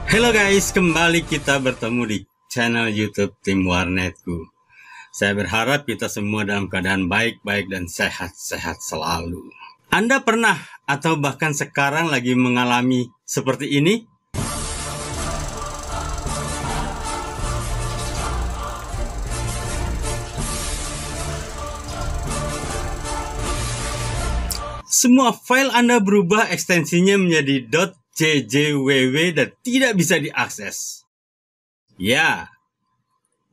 Halo guys, kembali kita bertemu di channel YouTube Tim Warnetku. Saya berharap kita semua dalam keadaan baik-baik dan sehat-sehat selalu. Anda pernah atau bahkan sekarang lagi mengalami seperti ini? Semua file Anda berubah ekstensinya menjadi .jjww dan tidak bisa diakses. Ya,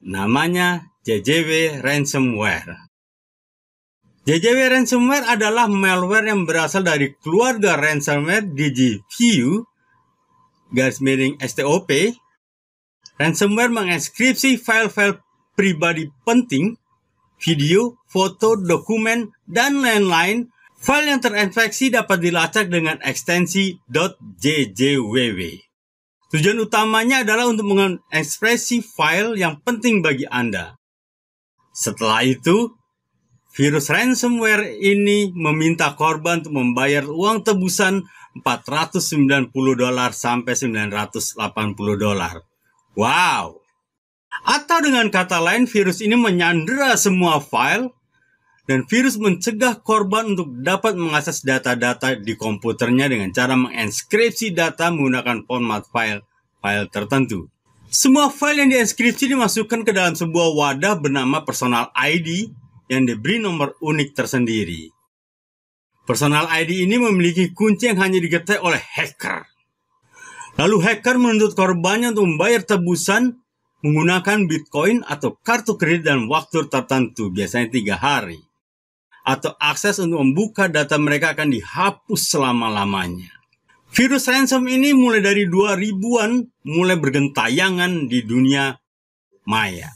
namanya JJW ransomware. JJW ransomware adalah malware yang berasal dari keluarga ransomware DigiView (STOP). Ransomware mengenkripsi file-file pribadi penting, video, foto, dokumen, dan lain-lain. File yang terinfeksi dapat dilacak dengan ekstensi .jjww. Tujuan utamanya adalah untuk mengekspresi file yang penting bagi Anda. Setelah itu, virus ransomware ini meminta korban untuk membayar uang tebusan $490 sampai $980. Wow! Atau dengan kata lain, virus ini menyandera semua file, dan virus mencegah korban untuk dapat mengakses data-data di komputernya dengan cara mengenkripsi data menggunakan format file tertentu. Semua file yang dienkripsi dimasukkan ke dalam sebuah wadah bernama personal ID yang diberi nomor unik tersendiri. Personal ID ini memiliki kunci yang hanya diketahui oleh hacker. Lalu hacker menuntut korbannya untuk membayar tebusan menggunakan Bitcoin atau kartu kredit dalam waktu tertentu, biasanya 3 hari. Atau akses untuk membuka data mereka akan dihapus selama-lamanya. Virus ransom ini mulai dari 2000-an mulai bergentayangan di dunia maya.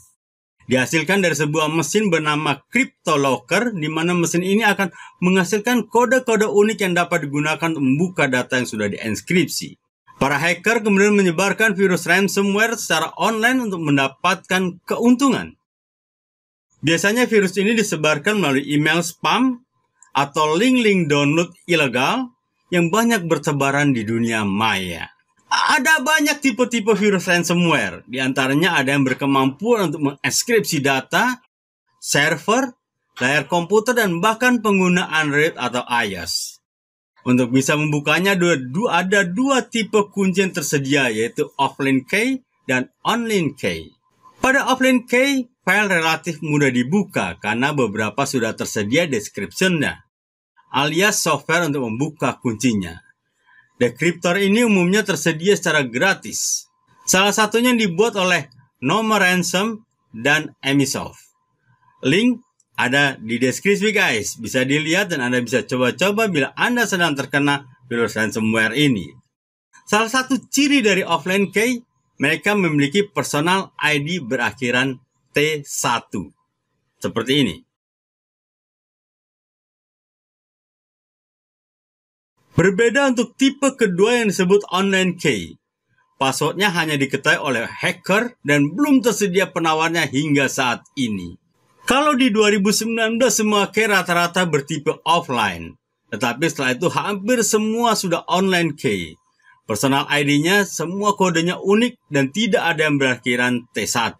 Dihasilkan dari sebuah mesin bernama CryptoLocker, di mana mesin ini akan menghasilkan kode-kode unik yang dapat digunakan untuk membuka data yang sudah dienkripsi. Para hacker kemudian menyebarkan virus ransomware secara online untuk mendapatkan keuntungan. Biasanya virus ini disebarkan melalui email spam atau link-link download ilegal yang banyak bertebaran di dunia maya. Ada banyak tipe-tipe virus ransomware. Di antaranya ada yang berkemampuan untuk mengenkripsi data, server, layar komputer, dan bahkan pengguna Android atau iOS. Untuk bisa membukanya ada dua tipe kunci yang tersedia, yaitu offline key dan online key. Pada offline key, file relatif mudah dibuka karena beberapa sudah tersedia description-nya, alias software untuk membuka kuncinya. Dekriptor ini umumnya tersedia secara gratis. Salah satunya yang dibuat oleh Noma Ransom dan Emisoft. Link ada di deskripsi guys, bisa dilihat dan Anda bisa coba-coba bila Anda sedang terkena virus ransomware ini. Salah satu ciri dari offline key, mereka memiliki personal ID berakhiran T1. Seperti ini. Berbeda untuk tipe kedua yang disebut online key. Passwordnya hanya diketahui oleh hacker dan belum tersedia penawarnya hingga saat ini. Kalau di 2019 semua key rata-rata bertipe offline. Tetapi setelah itu hampir semua sudah online key. Personal ID-nya semua kodenya unik dan tidak ada yang berakhiran T1.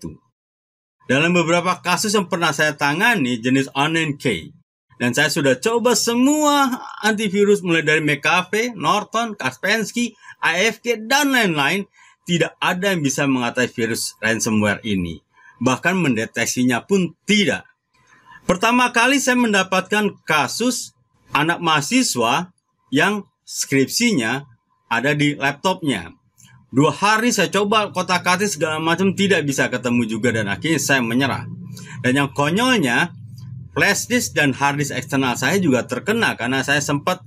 Dalam beberapa kasus yang pernah saya tangani jenis online key, dan saya sudah coba semua antivirus mulai dari McAfee, Norton, Kaspersky, AFK, dan lain-lain, tidak ada yang bisa mengatasi virus ransomware ini. Bahkan mendeteksinya pun tidak. Pertama kali saya mendapatkan kasus anak mahasiswa yang skripsinya ada di laptopnya. 2 hari saya coba kotak-katik segala macam, tidak bisa ketemu juga dan akhirnya saya menyerah. Dan yang konyolnya, flash disk dan hard disk eksternal saya juga terkena karena saya sempat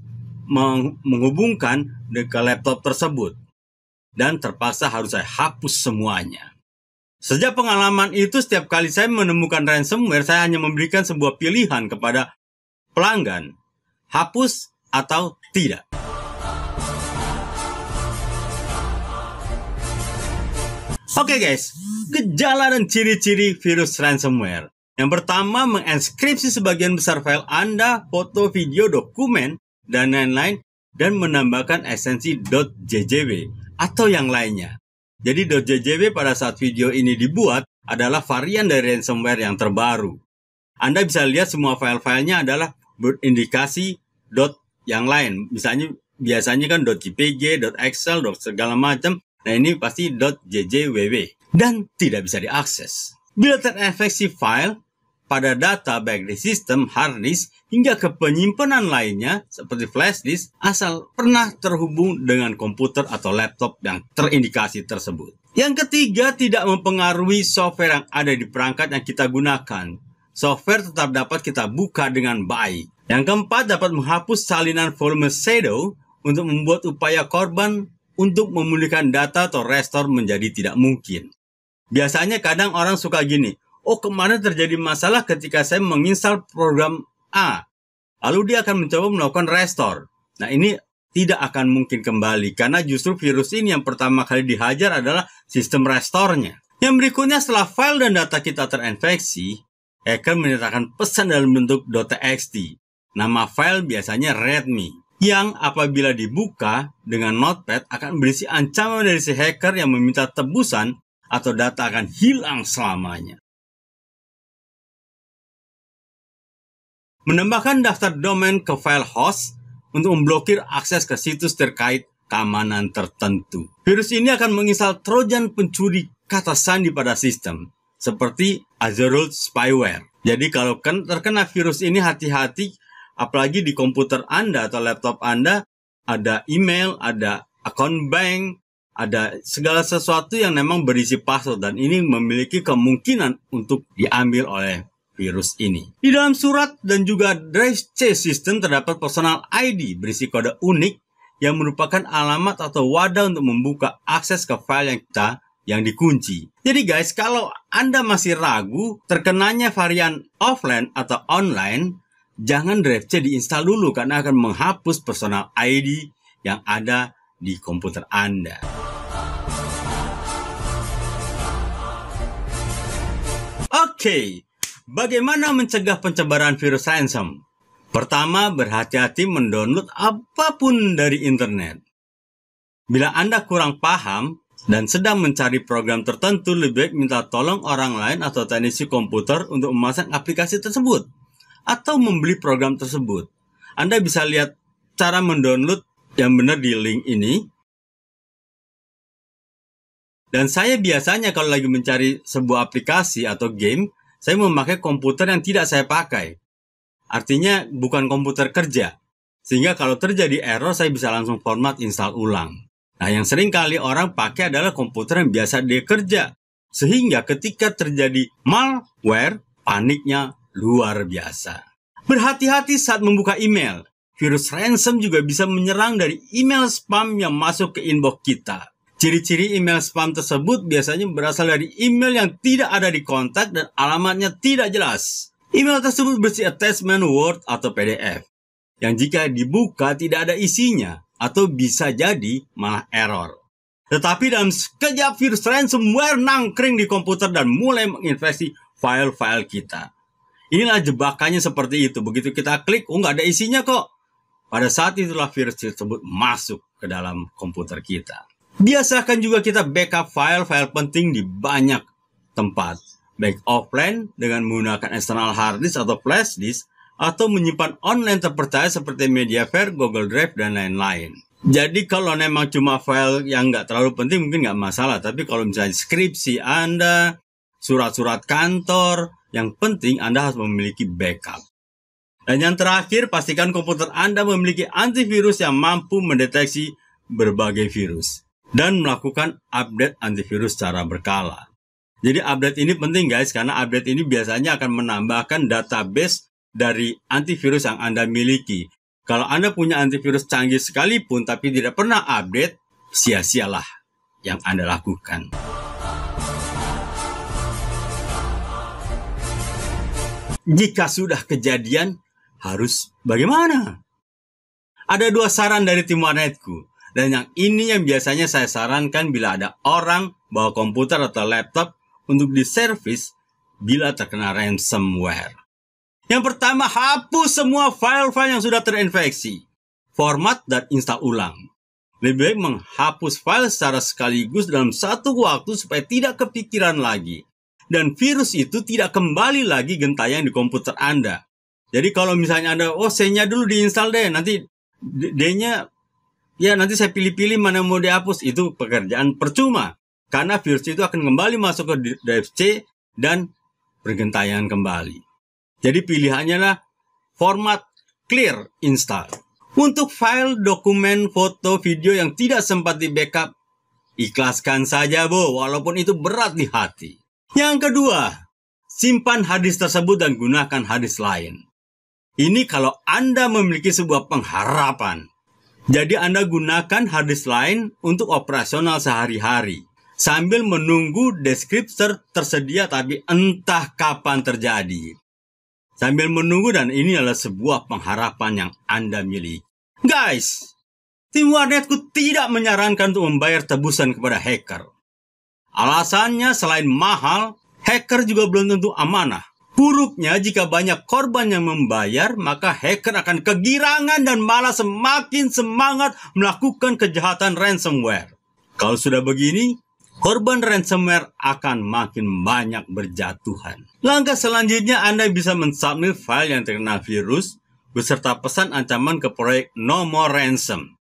menghubungkan ke laptop tersebut. Dan terpaksa harus saya hapus semuanya. Sejak pengalaman itu, setiap kali saya menemukan ransomware, saya hanya memberikan sebuah pilihan kepada pelanggan. Hapus atau tidak. Oke guys, gejala dan ciri-ciri virus ransomware. Yang pertama, mengenkripsi sebagian besar file Anda, foto, video, dokumen, dan lain-lain, dan menambahkan ekstensi .jjw atau yang lainnya. Jadi .jjw pada saat video ini dibuat adalah varian dari ransomware yang terbaru. Anda bisa lihat semua file-filenya adalah berindikasi yang lain. Misalnya biasanya kan .jpg, .excel, segala macam. Nah ini pasti .jjww dan tidak bisa diakses. Bila terinfeksi file pada data baik di sistem, hard disk, hingga ke penyimpanan lainnya seperti flash disk, asal pernah terhubung dengan komputer atau laptop yang terindikasi tersebut. Yang ketiga, tidak mempengaruhi software yang ada di perangkat yang kita gunakan. Software tetap dapat kita buka dengan baik. Yang keempat, dapat menghapus salinan volume shadow untuk membuat upaya korban untuk memulihkan data atau restore menjadi tidak mungkin. Biasanya kadang orang suka gini, oh kemarin terjadi masalah ketika saya menginstal program A. Lalu dia akan mencoba melakukan restore. Nah ini tidak akan mungkin kembali karena justru virus ini yang pertama kali dihajar adalah sistem restore-nya. Yang berikutnya setelah file dan data kita terinfeksi, hacker menyertakan pesan dalam bentuk .txt. Nama file biasanya readme, yang apabila dibuka dengan notepad akan berisi ancaman dari si hacker yang meminta tebusan atau data akan hilang selamanya. Menambahkan daftar domain ke file host untuk memblokir akses ke situs terkait keamanan tertentu. Virus ini akan menginstal trojan pencuri kata sandi pada sistem, seperti Azure spyware. Jadi kalau terkena virus ini hati-hati, apalagi di komputer Anda atau laptop Anda, ada email, ada akun bank, ada segala sesuatu yang memang berisi password dan ini memiliki kemungkinan untuk diambil oleh virus ini. Di dalam surat dan juga drive C system terdapat personal ID berisi kode unik yang merupakan alamat atau wadah untuk membuka akses ke file yang dikunci. Jadi guys, kalau Anda masih ragu terkenanya varian offline atau online, jangan drive C diinstal dulu karena akan menghapus personal ID yang ada di komputer Anda. Oke, bagaimana mencegah penyebaran virus ransom? Pertama, berhati-hati mendownload apapun dari internet. Bila Anda kurang paham dan sedang mencari program tertentu, lebih baik minta tolong orang lain atau teknisi komputer untuk memasang aplikasi tersebut atau membeli program tersebut. Anda bisa lihat cara mendownload yang benar di link ini. Dan saya biasanya kalau lagi mencari sebuah aplikasi atau game, saya memakai komputer yang tidak saya pakai. Artinya bukan komputer kerja. Sehingga kalau terjadi error, saya bisa langsung format install ulang. Nah, yang sering kali orang pakai adalah komputer yang biasa dia kerja. Sehingga ketika terjadi malware, paniknya luar biasa. Berhati-hati saat membuka email. Virus ransom juga bisa menyerang dari email spam yang masuk ke inbox kita. Ciri-ciri email spam tersebut biasanya berasal dari email yang tidak ada di kontak dan alamatnya tidak jelas. Email tersebut berisi attachment Word atau PDF, yang jika dibuka tidak ada isinya, atau bisa jadi malah error. Tetapi dalam sekejap virus ransomware nangkring di komputer dan mulai menginfeksi file-file kita. Inilah jebakannya seperti itu. Begitu kita klik, oh nggak ada isinya kok. Pada saat itulah virus tersebut masuk ke dalam komputer kita. Biasakan juga kita backup file-file penting di banyak tempat. Baik offline dengan menggunakan external hard disk atau flash disk, atau menyimpan online terpercaya seperti Mediafire, Google Drive, dan lain-lain. Jadi kalau memang cuma file yang nggak terlalu penting mungkin nggak masalah. Tapi kalau misalnya skripsi Anda, surat-surat kantor, yang penting Anda harus memiliki backup. Dan yang terakhir, pastikan komputer Anda memiliki antivirus yang mampu mendeteksi berbagai virus dan melakukan update antivirus secara berkala. Jadi update ini penting guys, karena update ini biasanya akan menambahkan database dari antivirus yang Anda miliki. Kalau Anda punya antivirus canggih sekalipun tapi tidak pernah update, sia-sialah yang Anda lakukan. Jika sudah kejadian, harus bagaimana? Ada 2 saran dari tim warnetku. Dan yang ini yang biasanya saya sarankan bila ada orang bawa komputer atau laptop untuk diservis bila terkena ransomware. Yang pertama, hapus semua file-file yang sudah terinfeksi. Format dan install ulang. Lebih baik menghapus file secara sekaligus dalam satu waktu supaya tidak kepikiran lagi. Dan virus itu tidak kembali lagi gentayangan di komputer Anda. Jadi kalau misalnya Anda, C-nya dulu diinstal deh, nanti D-nya, ya nanti saya pilih-pilih mana mau dihapus. Itu pekerjaan percuma. Karena virus itu akan kembali masuk ke drive C dan bergentayangan kembali. Jadi pilihannya lah format clear install. Untuk file, dokumen, foto, video yang tidak sempat di-backup, ikhlaskan saja, walaupun itu berat di hati. Yang kedua, simpan harddisk tersebut dan gunakan harddisk lain. Ini kalau Anda memiliki sebuah pengharapan. Jadi Anda gunakan harddisk lain untuk operasional sehari-hari, sambil menunggu deskriptor tersedia tapi entah kapan terjadi. Sambil menunggu, dan ini adalah sebuah pengharapan yang Anda miliki. Guys, tim warnetku tidak menyarankan untuk membayar tebusan kepada hacker. Alasannya selain mahal, hacker juga belum tentu amanah. Buruknya jika banyak korban yang membayar, maka hacker akan kegirangan dan malah semakin semangat melakukan kejahatan ransomware. Kalau sudah begini, korban ransomware akan makin banyak berjatuhan. Langkah selanjutnya, Anda bisa mensubmit file yang terkena virus beserta pesan ancaman ke proyek No More Ransom.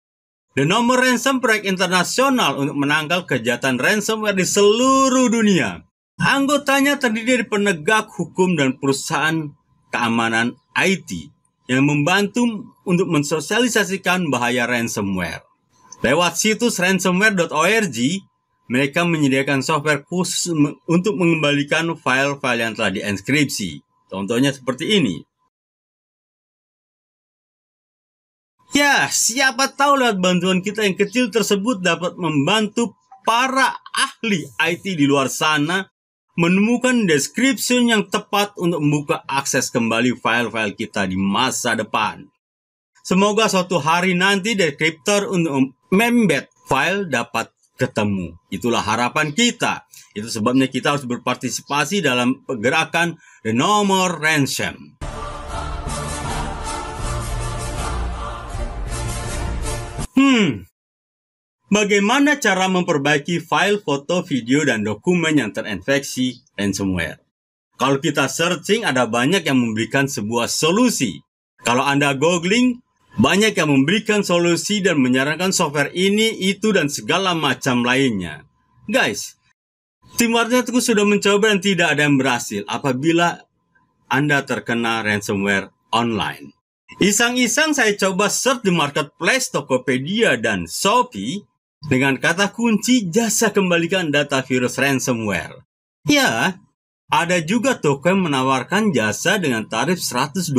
The No More Ransom proyek internasional untuk menangkal kejahatan ransomware di seluruh dunia. Anggotanya terdiri dari penegak hukum dan perusahaan keamanan IT yang membantu untuk mensosialisasikan bahaya ransomware. Lewat situs ransomware.org, mereka menyediakan software khusus untuk mengembalikan file-file yang telah dienkripsi. Contohnya seperti ini. Ya, siapa tahu lewat bantuan kita yang kecil tersebut dapat membantu para ahli IT di luar sana menemukan description yang tepat untuk membuka akses kembali file-file kita di masa depan. Semoga suatu hari nanti dekriptor untuk membed file dapat ketemu. Itulah harapan kita. Itu sebabnya kita harus berpartisipasi dalam gerakan The No More Ransom. Bagaimana cara memperbaiki file, foto, video, dan dokumen yang terinfeksi ransomware? Kalau kita searching, ada banyak yang memberikan sebuah solusi. Kalau Anda googling, banyak yang memberikan solusi dan menyarankan software ini, itu, dan segala macam lainnya. Guys, tim warnetku sudah mencoba dan tidak ada yang berhasil apabila Anda terkena ransomware online. Iseng-iseng saya coba search di marketplace Tokopedia dan Shopee dengan kata kunci jasa kembalikan data virus ransomware. Ya, ada juga toko yang menawarkan jasa dengan tarif 125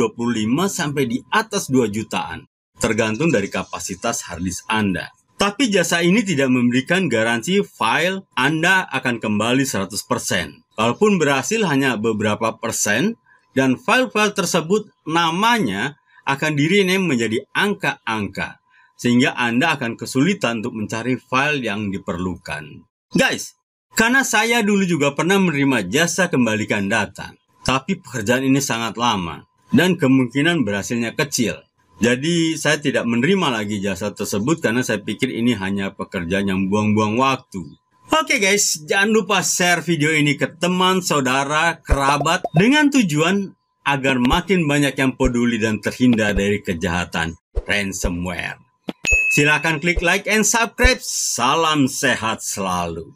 sampai di atas 2 jutaan, tergantung dari kapasitas harddisk Anda. Tapi jasa ini tidak memberikan garansi file Anda akan kembali 100%. Kalaupun berhasil hanya beberapa persen, dan file-file tersebut namanya akan di-rename menjadi angka-angka, sehingga Anda akan kesulitan untuk mencari file yang diperlukan. Guys, karena saya dulu juga pernah menerima jasa kembalikan data, tapi pekerjaan ini sangat lama, dan kemungkinan berhasilnya kecil. Jadi, saya tidak menerima lagi jasa tersebut karena saya pikir ini hanya pekerjaan yang buang-buang waktu. Oke guys, jangan lupa share video ini ke teman, saudara, kerabat, dengan tujuan agar makin banyak yang peduli dan terhindar dari kejahatan ransomware. Silakan klik like and subscribe. Salam sehat selalu.